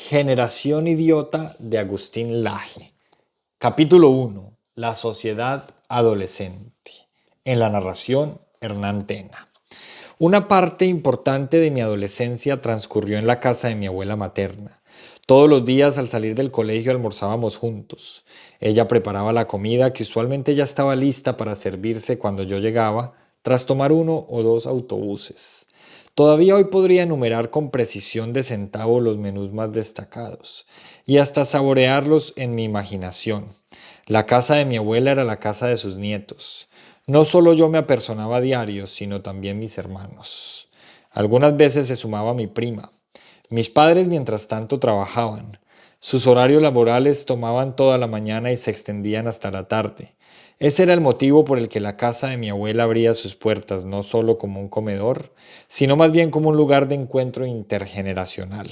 Generación idiota de Agustín Laje. Capítulo 1. La sociedad adolescente. En la narración, Hernán Tena. Una parte importante de mi adolescencia transcurrió en la casa de mi abuela materna. Todos los días al salir del colegio almorzábamos juntos. Ella preparaba la comida que usualmente ya estaba lista para servirse cuando yo llegaba, tras tomar uno o dos autobuses. Todavía hoy podría enumerar con precisión de centavo los menús más destacados y hasta saborearlos en mi imaginación. La casa de mi abuela era la casa de sus nietos. No solo yo me apersonaba a diario, sino también mis hermanos. Algunas veces se sumaba mi prima. Mis padres, mientras tanto, trabajaban. Sus horarios laborales tomaban toda la mañana y se extendían hasta la tarde. Ese era el motivo por el que la casa de mi abuela abría sus puertas no solo como un comedor, sino más bien como un lugar de encuentro intergeneracional.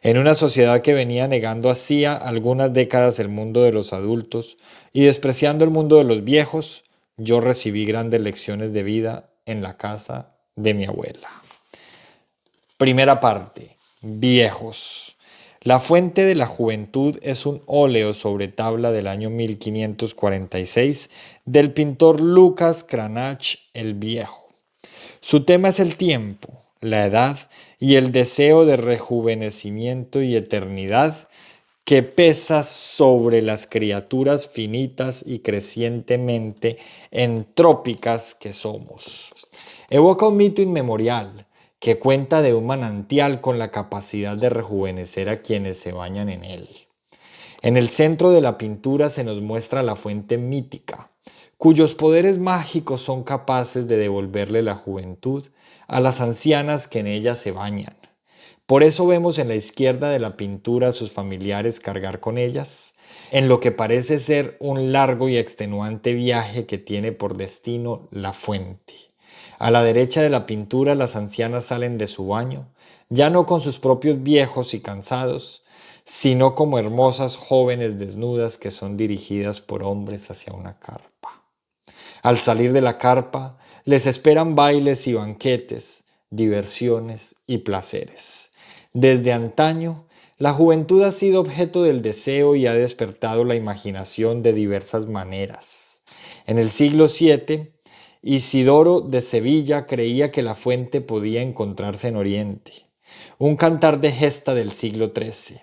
En una sociedad que venía negando hacía algunas décadas el mundo de los adultos y despreciando el mundo de los viejos, yo recibí grandes lecciones de vida en la casa de mi abuela. Primera parte. Viejos. La fuente de la juventud es un óleo sobre tabla del año 1546 del pintor Lucas Cranach el Viejo. Su tema es el tiempo, la edad y el deseo de rejuvenecimiento y eternidad que pesa sobre las criaturas finitas y crecientemente entrópicas que somos. Evoca un mito inmemorial que cuenta de un manantial con la capacidad de rejuvenecer a quienes se bañan en él. En el centro de la pintura se nos muestra la fuente mítica, cuyos poderes mágicos son capaces de devolverle la juventud a las ancianas que en ella se bañan. Por eso vemos en la izquierda de la pintura a sus familiares cargar con ellas, en lo que parece ser un largo y extenuante viaje que tiene por destino la fuente. A la derecha de la pintura las ancianas salen de su baño, ya no con sus propios viejos y cansados, sino como hermosas jóvenes desnudas que son dirigidas por hombres hacia una carpa. Al salir de la carpa, les esperan bailes y banquetes, diversiones y placeres. Desde antaño, la juventud ha sido objeto del deseo y ha despertado la imaginación de diversas maneras. En el siglo VII, Isidoro de Sevilla creía que la fuente podía encontrarse en Oriente. Un cantar de gesta del siglo XIII.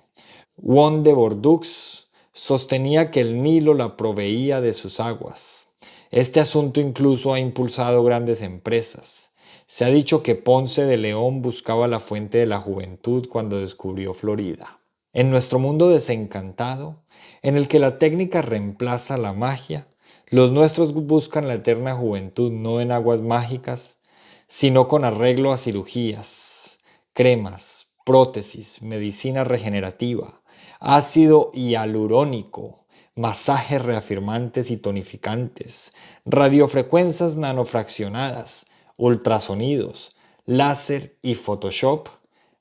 Juan de Bordeaux sostenía que el Nilo la proveía de sus aguas. Este asunto incluso ha impulsado grandes empresas. Se ha dicho que Ponce de León buscaba la fuente de la juventud cuando descubrió Florida. En nuestro mundo desencantado, en el que la técnica reemplaza la magia, los nuestros buscan la eterna juventud no en aguas mágicas, sino con arreglo a cirugías, cremas, prótesis, medicina regenerativa, ácido hialurónico, masajes reafirmantes y tonificantes, radiofrecuencias nanofraccionadas, ultrasonidos, láser y Photoshop,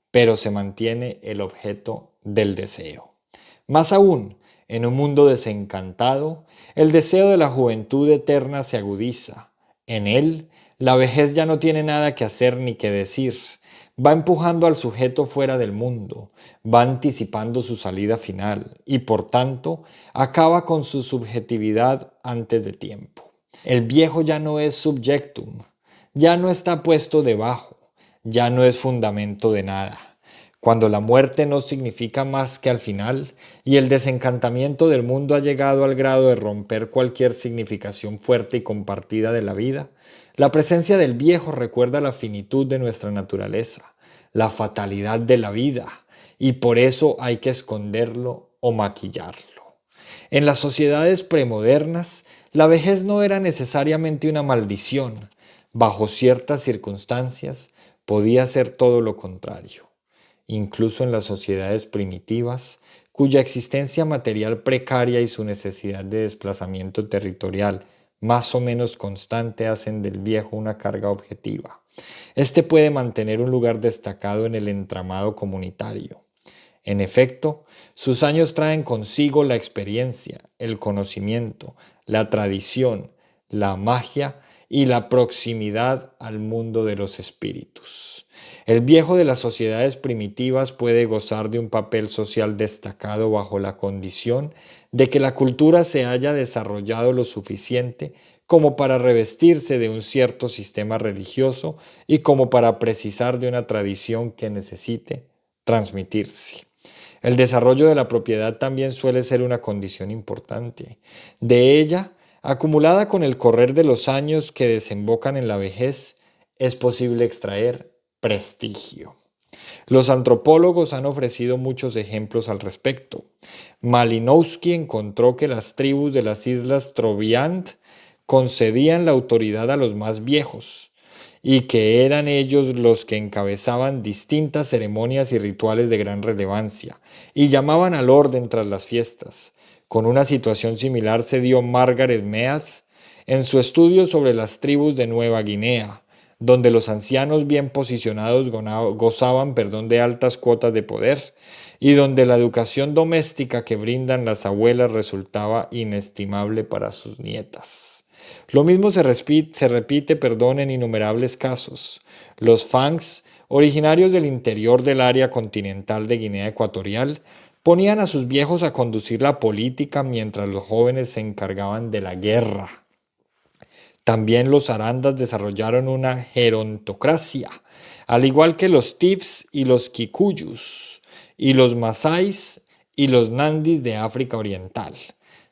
pero se mantiene el objeto del deseo. Más aún, en un mundo desencantado, el deseo de la juventud eterna se agudiza. En él, la vejez ya no tiene nada que hacer ni que decir. Va empujando al sujeto fuera del mundo, va anticipando su salida final y, por tanto, acaba con su subjetividad antes de tiempo. El viejo ya no es subjectum, ya no está puesto debajo, ya no es fundamento de nada. Cuando la muerte no significa más que al final y el desencantamiento del mundo ha llegado al grado de romper cualquier significación fuerte y compartida de la vida, la presencia del viejo recuerda la finitud de nuestra naturaleza, la fatalidad de la vida, y por eso hay que esconderlo o maquillarlo. En las sociedades premodernas, la vejez no era necesariamente una maldición. Bajo ciertas circunstancias, podía ser todo lo contrario. Incluso en las sociedades primitivas, cuya existencia material precaria y su necesidad de desplazamiento territorial más o menos constante hacen del viejo una carga objetiva. Este puede mantener un lugar destacado en el entramado comunitario. En efecto, sus años traen consigo la experiencia, el conocimiento, la tradición, la magia y la proximidad al mundo de los espíritus. El viejo de las sociedades primitivas puede gozar de un papel social destacado bajo la condición de que la cultura se haya desarrollado lo suficiente como para revestirse de un cierto sistema religioso y como para precisar de una tradición que necesite transmitirse. El desarrollo de la propiedad también suele ser una condición importante. De ella, acumulada con el correr de los años que desembocan en la vejez, es posible extraer prestigio. Los antropólogos han ofrecido muchos ejemplos al respecto. Malinowski encontró que las tribus de las islas Trobriand concedían la autoridad a los más viejos y que eran ellos los que encabezaban distintas ceremonias y rituales de gran relevancia y llamaban al orden tras las fiestas. Con una situación similar se dio Margaret Mead en su estudio sobre las tribus de Nueva Guinea, donde los ancianos bien posicionados gozaban de altas cuotas de poder y donde la educación doméstica que brindan las abuelas resultaba inestimable para sus nietas. Lo mismo se repite en innumerables casos. Los Fangs, originarios del interior del área continental de Guinea Ecuatorial, ponían a sus viejos a conducir la política mientras los jóvenes se encargaban de la guerra. También los arandas desarrollaron una gerontocracia, al igual que los tifs y los kikuyus, y los masáis y los nandis de África Oriental.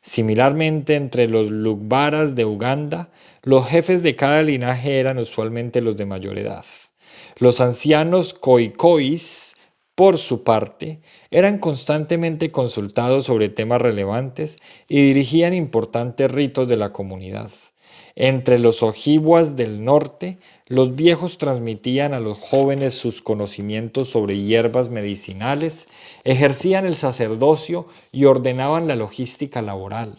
Similarmente, entre los lugbaras de Uganda, los jefes de cada linaje eran usualmente los de mayor edad. Los ancianos khoikhois, por su parte, eran constantemente consultados sobre temas relevantes y dirigían importantes ritos de la comunidad. Entre los ojibwas del norte, los viejos transmitían a los jóvenes sus conocimientos sobre hierbas medicinales, ejercían el sacerdocio y ordenaban la logística laboral.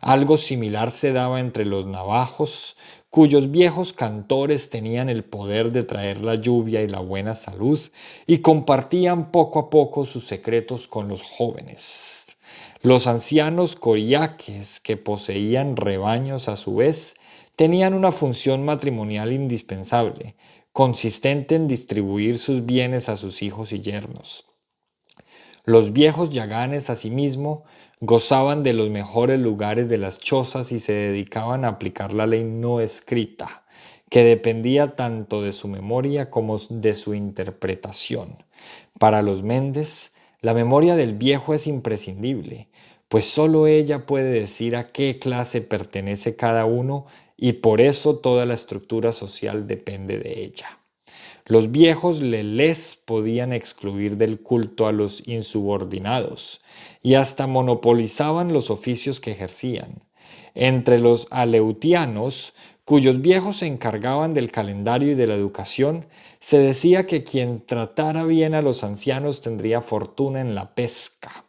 Algo similar se daba entre los navajos, cuyos viejos cantores tenían el poder de traer la lluvia y la buena salud y compartían poco a poco sus secretos con los jóvenes. Los ancianos coriaques, que poseían rebaños a su vez, tenían una función matrimonial indispensable, consistente en distribuir sus bienes a sus hijos y yernos. Los viejos yaganes, asimismo, gozaban de los mejores lugares de las chozas y se dedicaban a aplicar la ley no escrita, que dependía tanto de su memoria como de su interpretación. Para los Méndez, la memoria del viejo es imprescindible, pues sólo ella puede decir a qué clase pertenece cada uno y por eso toda la estructura social depende de ella. Los viejos lelés podían excluir del culto a los insubordinados y hasta monopolizaban los oficios que ejercían. Entre los aleutianos, cuyos viejos se encargaban del calendario y de la educación, se decía que quien tratara bien a los ancianos tendría fortuna en la pesca.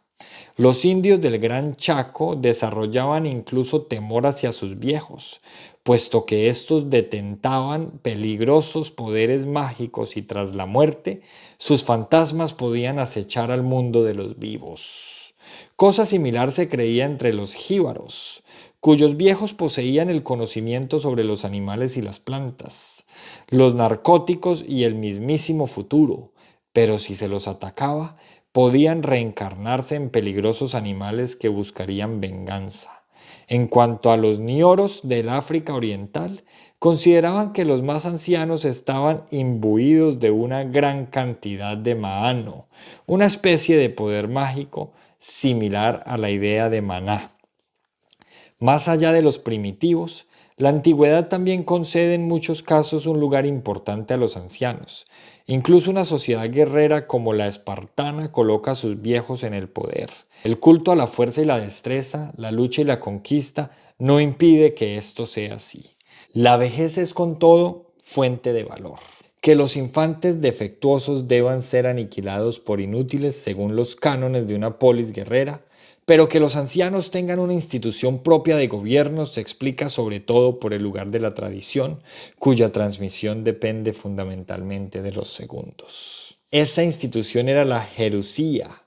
Los indios del Gran Chaco desarrollaban incluso temor hacia sus viejos, puesto que éstos detentaban peligrosos poderes mágicos y tras la muerte, sus fantasmas podían acechar al mundo de los vivos. Cosa similar se creía entre los jíbaros, cuyos viejos poseían el conocimiento sobre los animales y las plantas, los narcóticos y el mismísimo futuro, pero si se los atacaba, podían reencarnarse en peligrosos animales que buscarían venganza. En cuanto a los ñoros del África Oriental, consideraban que los más ancianos estaban imbuidos de una gran cantidad de maano, una especie de poder mágico similar a la idea de maná. Más allá de los primitivos, la antigüedad también concede en muchos casos un lugar importante a los ancianos. Incluso una sociedad guerrera como la espartana coloca a sus viejos en el poder. El culto a la fuerza y la destreza, la lucha y la conquista no impide que esto sea así. La vejez es con todo fuente de valor. Que los infantes defectuosos deban ser aniquilados por inútiles según los cánones de una polis guerrera, pero que los ancianos tengan una institución propia de gobierno se explica sobre todo por el lugar de la tradición, cuya transmisión depende fundamentalmente de los segundos. Esa institución era la Jerusía,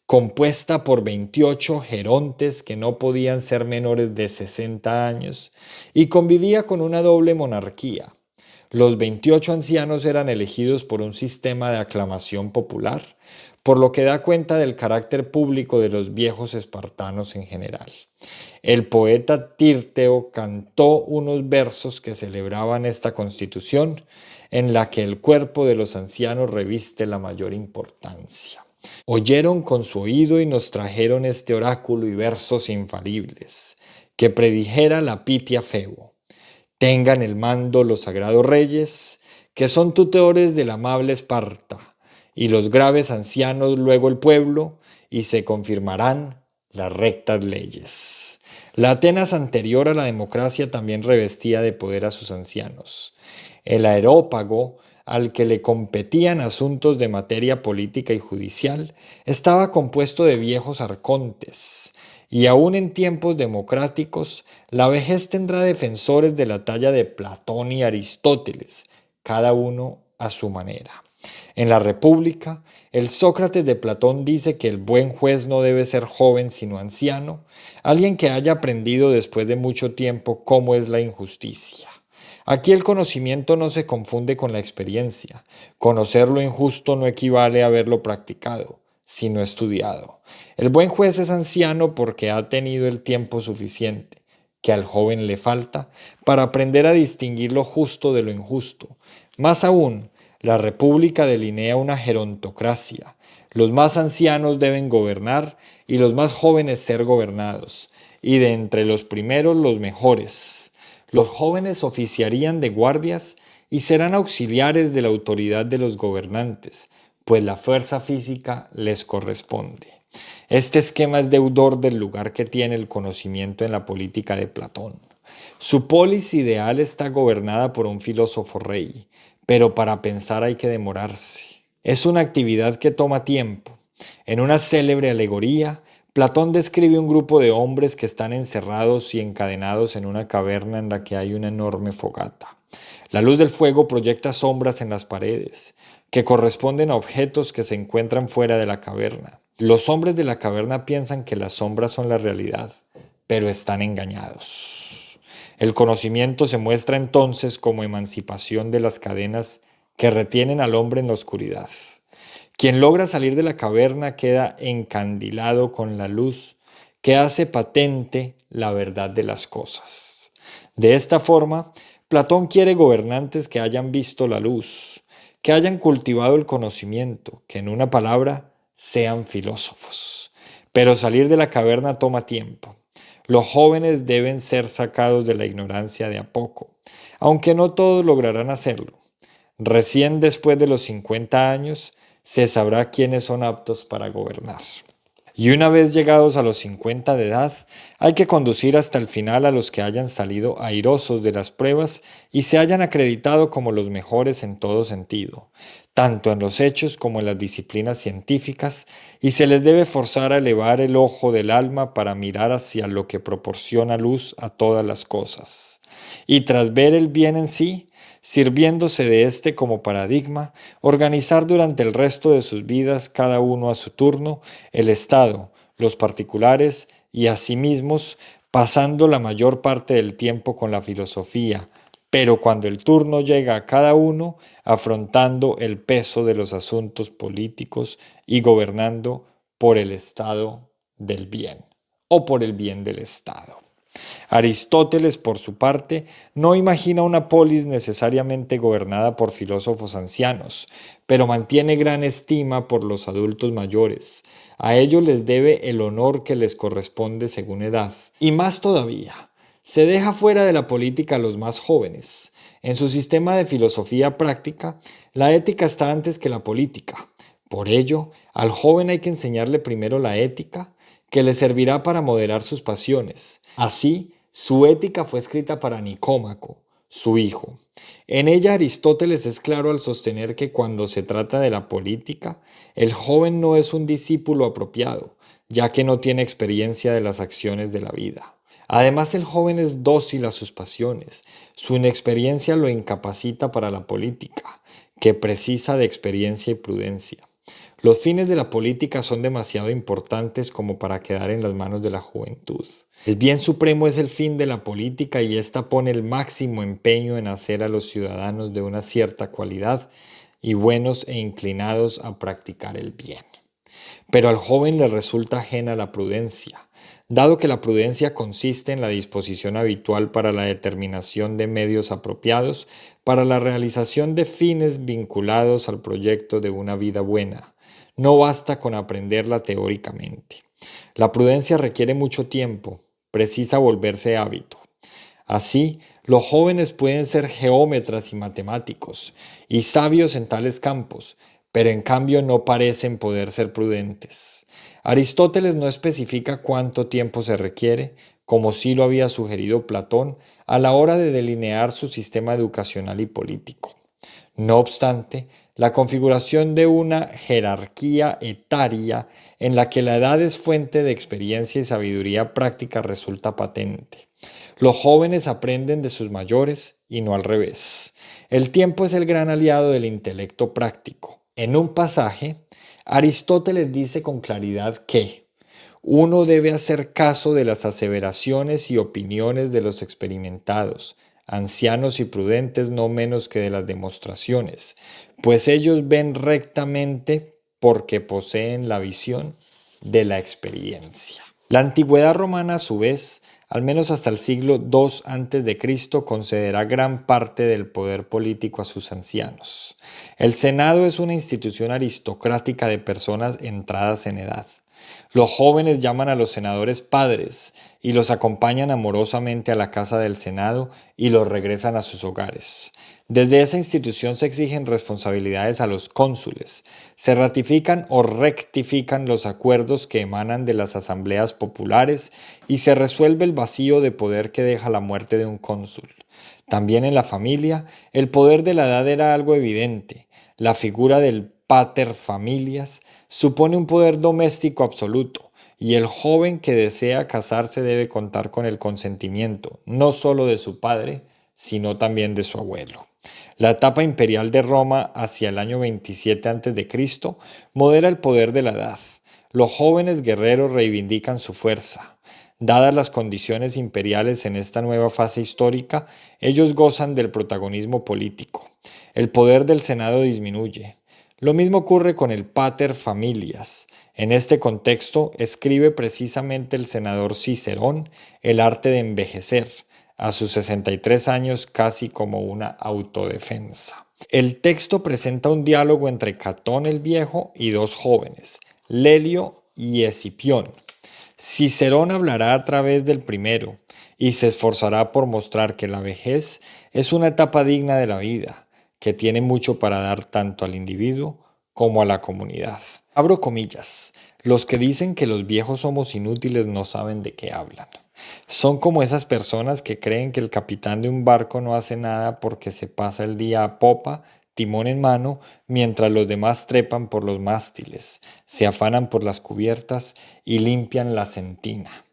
compuesta por 28 gerontes que no podían ser menores de 60 años y convivía con una doble monarquía. Los 28 ancianos eran elegidos por un sistema de aclamación popular, por lo que da cuenta del carácter público de los viejos espartanos en general. El poeta Tirteo cantó unos versos que celebraban esta constitución, en la que el cuerpo de los ancianos reviste la mayor importancia. Oyeron con su oído y nos trajeron este oráculo y versos infalibles, que predijera la Pitia Febo. Tengan el mando los sagrados reyes, que son tutores de la amable Esparta, y los graves ancianos luego el pueblo, y se confirmarán las rectas leyes. La Atenas anterior a la democracia también revestía de poder a sus ancianos. El Areópago, al que le competían asuntos de materia política y judicial, estaba compuesto de viejos arcontes, y aún en tiempos democráticos, la vejez tendrá defensores de la talla de Platón y Aristóteles, cada uno a su manera. En la República, el Sócrates de Platón dice que el buen juez no debe ser joven sino anciano, alguien que haya aprendido después de mucho tiempo cómo es la injusticia. Aquí el conocimiento no se confunde con la experiencia. Conocer lo injusto no equivale a haberlo practicado, sino estudiado. El buen juez es anciano porque ha tenido el tiempo suficiente, que al joven le falta, para aprender a distinguir lo justo de lo injusto. Más aún, la República delinea una gerontocracia. Los más ancianos deben gobernar y los más jóvenes ser gobernados, y de entre los primeros los mejores. Los jóvenes oficiarían de guardias y serán auxiliares de la autoridad de los gobernantes, pues la fuerza física les corresponde. Este esquema es deudor del lugar que tiene el conocimiento en la política de Platón. Su polis ideal está gobernada por un filósofo rey, pero para pensar hay que demorarse. Es una actividad que toma tiempo. En una célebre alegoría, Platón describe un grupo de hombres que están encerrados y encadenados en una caverna en la que hay una enorme fogata. La luz del fuego proyecta sombras en las paredes, que corresponden a objetos que se encuentran fuera de la caverna. Los hombres de la caverna piensan que las sombras son la realidad, pero están engañados. El conocimiento se muestra entonces como emancipación de las cadenas que retienen al hombre en la oscuridad. Quien logra salir de la caverna queda encandilado con la luz que hace patente la verdad de las cosas. De esta forma, Platón quiere gobernantes que hayan visto la luz, que hayan cultivado el conocimiento, que en una palabra sean filósofos. Pero salir de la caverna toma tiempo. Los jóvenes deben ser sacados de la ignorancia de a poco, aunque no todos lograrán hacerlo. Recién después de los 50 años, se sabrá quiénes son aptos para gobernar. Y una vez llegados a los 50 de edad, hay que conducir hasta el final a los que hayan salido airosos de las pruebas y se hayan acreditado como los mejores en todo sentido, tanto en los hechos como en las disciplinas científicas, y se les debe forzar a elevar el ojo del alma para mirar hacia lo que proporciona luz a todas las cosas. Y tras ver el bien en sí, sirviéndose de este como paradigma, organizar durante el resto de sus vidas, cada uno a su turno, el Estado, los particulares y a sí mismos, pasando la mayor parte del tiempo con la filosofía, pero cuando el turno llega a cada uno, afrontando el peso de los asuntos políticos y gobernando por el estado del bien o por el bien del Estado. Aristóteles, por su parte, no imagina una polis necesariamente gobernada por filósofos ancianos, pero mantiene gran estima por los adultos mayores. A ellos les debe el honor que les corresponde según edad. Y más todavía, se deja fuera de la política a los más jóvenes. En su sistema de filosofía práctica, la ética está antes que la política. Por ello, al joven hay que enseñarle primero la ética, que le servirá para moderar sus pasiones. Así, su ética fue escrita para Nicómaco, su hijo. En ella Aristóteles es claro al sostener que cuando se trata de la política, el joven no es un discípulo apropiado, ya que no tiene experiencia de las acciones de la vida. Además, el joven es dócil a sus pasiones. Su inexperiencia lo incapacita para la política, que precisa de experiencia y prudencia. Los fines de la política son demasiado importantes como para quedar en las manos de la juventud. El bien supremo es el fin de la política y ésta pone el máximo empeño en hacer a los ciudadanos de una cierta cualidad y buenos e inclinados a practicar el bien. Pero al joven le resulta ajena la prudencia, dado que la prudencia consiste en la disposición habitual para la determinación de medios apropiados para la realización de fines vinculados al proyecto de una vida buena. No basta con aprenderla teóricamente. La prudencia requiere mucho tiempo, precisa volverse hábito. Así, los jóvenes pueden ser geómetras y matemáticos, y sabios en tales campos, pero en cambio no parecen poder ser prudentes. Aristóteles no especifica cuánto tiempo se requiere, como sí lo había sugerido Platón, a la hora de delinear su sistema educacional y político. No obstante, la configuración de una jerarquía etaria en la que la edad es fuente de experiencia y sabiduría práctica resulta patente. Los jóvenes aprenden de sus mayores y no al revés. El tiempo es el gran aliado del intelecto práctico. En un pasaje, Aristóteles dice con claridad que uno debe hacer caso de las aseveraciones y opiniones de los experimentados, ancianos y prudentes no menos que de las demostraciones, pues ellos ven rectamente porque poseen la visión de la experiencia. La antigüedad romana, a su vez, al menos hasta el siglo II a.C., concederá gran parte del poder político a sus ancianos. El Senado es una institución aristocrática de personas entradas en edad. Los jóvenes llaman a los senadores padres y los acompañan amorosamente a la casa del Senado y los regresan a sus hogares. Desde esa institución se exigen responsabilidades a los cónsules, se ratifican o rectifican los acuerdos que emanan de las asambleas populares y se resuelve el vacío de poder que deja la muerte de un cónsul. También en la familia, el poder de la edad era algo evidente. La figura del pater familias supone un poder doméstico absoluto, y el joven que desea casarse debe contar con el consentimiento, no solo de su padre, sino también de su abuelo. La etapa imperial de Roma hacia el año 27 a.C. modera el poder de la edad. Los jóvenes guerreros reivindican su fuerza. Dadas las condiciones imperiales en esta nueva fase histórica, ellos gozan del protagonismo político. El poder del Senado disminuye. Lo mismo ocurre con el pater familias. En este contexto escribe precisamente el senador Cicerón El arte de envejecer, a sus 63 años casi como una autodefensa. El texto presenta un diálogo entre Catón el Viejo y dos jóvenes, Lelio y Escipión. Cicerón hablará a través del primero y se esforzará por mostrar que la vejez es una etapa digna de la vida, que tiene mucho para dar tanto al individuo como a la comunidad. Abro comillas, los que dicen que los viejos somos inútiles no saben de qué hablan. Son como esas personas que creen que el capitán de un barco no hace nada porque se pasa el día a popa, timón en mano, mientras los demás trepan por los mástiles, se afanan por las cubiertas y limpian la sentina.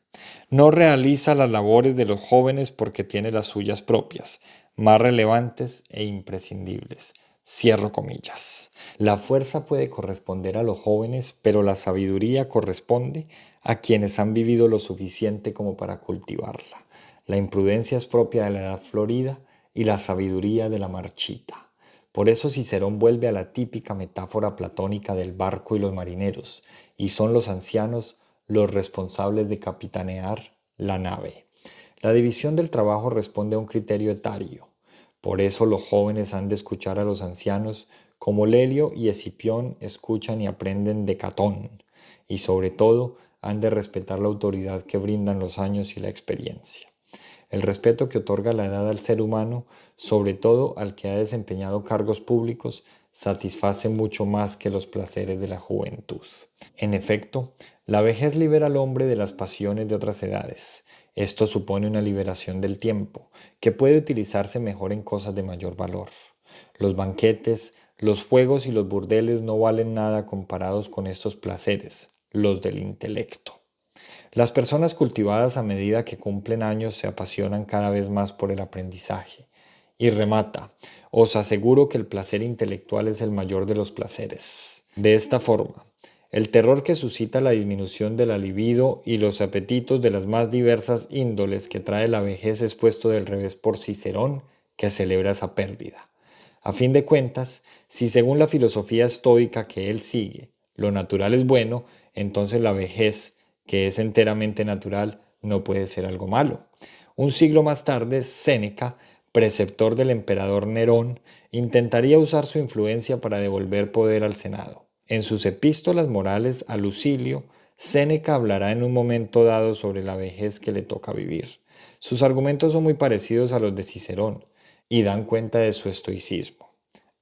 No realiza las labores de los jóvenes porque tiene las suyas propias, más relevantes e imprescindibles. Cierro comillas. La fuerza puede corresponder a los jóvenes, pero la sabiduría corresponde a quienes han vivido lo suficiente como para cultivarla. La imprudencia es propia de la edad florida y la sabiduría de la marchita. Por eso Cicerón vuelve a la típica metáfora platónica del barco y los marineros, y son los ancianos los responsables de capitanear la nave. La división del trabajo responde a un criterio etario. Por eso los jóvenes han de escuchar a los ancianos como Lelio y Escipión escuchan y aprenden de Catón, y sobre todo han de respetar la autoridad que brindan los años y la experiencia. El respeto que otorga la edad al ser humano, sobre todo al que ha desempeñado cargos públicos, satisface mucho más que los placeres de la juventud. En efecto, la vejez libera al hombre de las pasiones de otras edades. Esto supone una liberación del tiempo, que puede utilizarse mejor en cosas de mayor valor. Los banquetes, los juegos y los burdeles no valen nada comparados con estos placeres, los del intelecto. Las personas cultivadas a medida que cumplen años se apasionan cada vez más por el aprendizaje, Y remata: os aseguro que el placer intelectual es el mayor de los placeres. De esta forma, el terror que suscita la disminución de la libido y los apetitos de las más diversas índoles que trae la vejez es puesto del revés por Cicerón, que celebra esa pérdida. A fin de cuentas, si según la filosofía estoica que él sigue, lo natural es bueno, entonces la vejez, que es enteramente natural, no puede ser algo malo. Un siglo más tarde, Séneca, preceptor del emperador Nerón, intentaría usar su influencia para devolver poder al Senado. En sus epístolas morales a Lucilio, Séneca hablará en un momento dado sobre la vejez que le toca vivir. Sus argumentos son muy parecidos a los de Cicerón y dan cuenta de su estoicismo.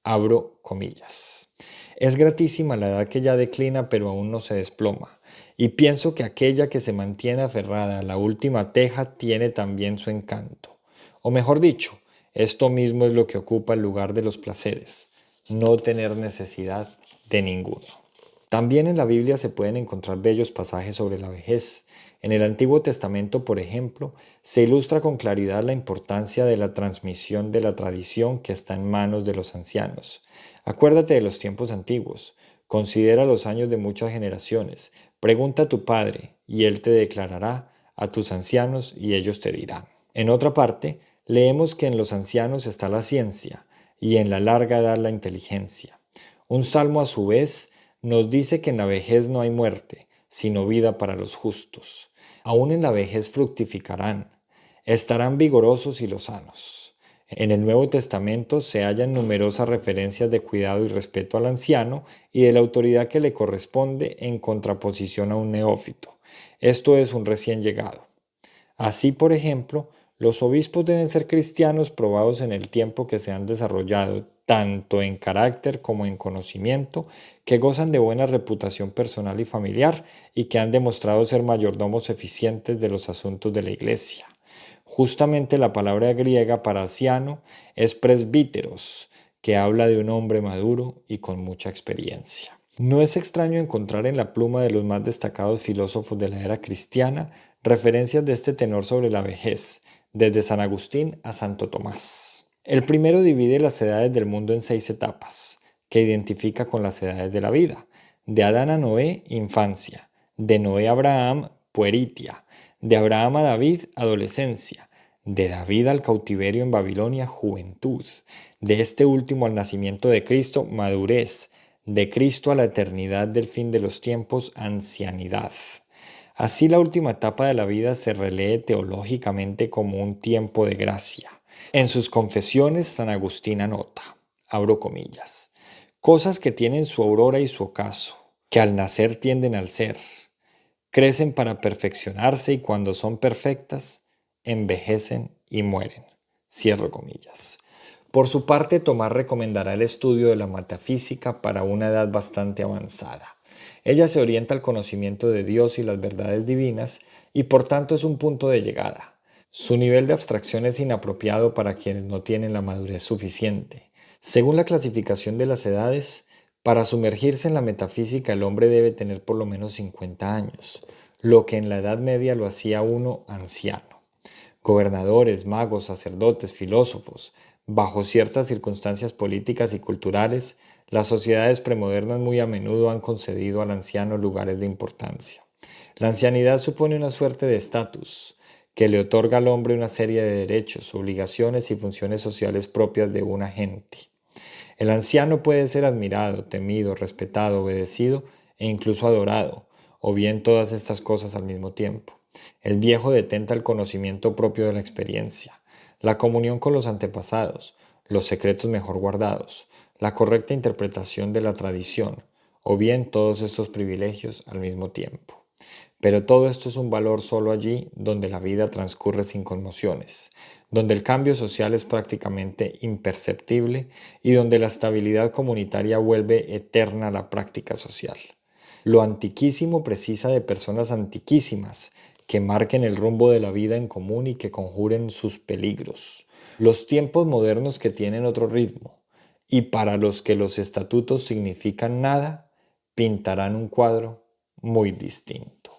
Abro comillas. Es gratísima la edad que ya declina, pero aún no se desploma. Y pienso que aquella que se mantiene aferrada a la última teja tiene también su encanto. O mejor dicho, esto mismo es lo que ocupa el lugar de los placeres, no tener necesidad de ninguno. También en la Biblia se pueden encontrar bellos pasajes sobre la vejez. En el Antiguo Testamento, por ejemplo, se ilustra con claridad la importancia de la transmisión de la tradición que está en manos de los ancianos. Acuérdate de los tiempos antiguos, considera los años de muchas generaciones, pregunta a tu padre y él te declarará, a tus ancianos y ellos te dirán. En otra parte, leemos que en los ancianos está la ciencia y en la larga edad la inteligencia. Un salmo a su vez nos dice que en la vejez no hay muerte, sino vida para los justos. Aún en la vejez fructificarán, estarán vigorosos y lozanos. En el Nuevo Testamento se hallan numerosas referencias de cuidado y respeto al anciano y de la autoridad que le corresponde en contraposición a un neófito. Esto es un recién llegado. Así, por ejemplo, los obispos deben ser cristianos probados en el tiempo que se han desarrollado, tanto en carácter como en conocimiento, que gozan de buena reputación personal y familiar y que han demostrado ser mayordomos eficientes de los asuntos de la Iglesia. Justamente la palabra griega para anciano es presbíteros, que habla de un hombre maduro y con mucha experiencia. No es extraño encontrar en la pluma de los más destacados filósofos de la era cristiana referencias de este tenor sobre la vejez, desde San Agustín a Santo Tomás. El primero divide las edades del mundo en 6 etapas, que identifica con las edades de la vida. De Adán a Noé, infancia. De Noé a Abraham, pueritia. De Abraham a David, adolescencia. De David al cautiverio en Babilonia, juventud. De este último al nacimiento de Cristo, madurez. De Cristo a la eternidad del fin de los tiempos, ancianidad. Así la última etapa de la vida se relee teológicamente como un tiempo de gracia. En sus confesiones, San Agustín anota, abro comillas, cosas que tienen su aurora y su ocaso, que al nacer tienden al ser, crecen para perfeccionarse y cuando son perfectas, envejecen y mueren. Cierro comillas. Por su parte, Tomás recomendará el estudio de la metafísica para una edad bastante avanzada. Ella se orienta al conocimiento de Dios y las verdades divinas y por tanto es un punto de llegada. Su nivel de abstracción es inapropiado para quienes no tienen la madurez suficiente. Según la clasificación de las edades, para sumergirse en la metafísica el hombre debe tener por lo menos 50 años, lo que en la Edad Media lo hacía uno anciano. Gobernadores, magos, sacerdotes, filósofos, bajo ciertas circunstancias políticas y culturales, las sociedades premodernas muy a menudo han concedido al anciano lugares de importancia. La ancianidad supone una suerte de estatus que le otorga al hombre una serie de derechos, obligaciones y funciones sociales propias de un agente. El anciano puede ser admirado, temido, respetado, obedecido e incluso adorado, o bien todas estas cosas al mismo tiempo. El viejo detenta el conocimiento propio de la experiencia, la comunión con los antepasados, los secretos mejor guardados, la correcta interpretación de la tradición, o bien todos estos privilegios al mismo tiempo. Pero todo esto es un valor solo allí donde la vida transcurre sin conmociones, donde el cambio social es prácticamente imperceptible y donde la estabilidad comunitaria vuelve eterna la práctica social. Lo antiquísimo precisa de personas antiquísimas que marquen el rumbo de la vida en común y que conjuren sus peligros. Los tiempos modernos que tienen otro ritmo y para los que los estatutos significan nada, pintarán un cuadro muy distinto.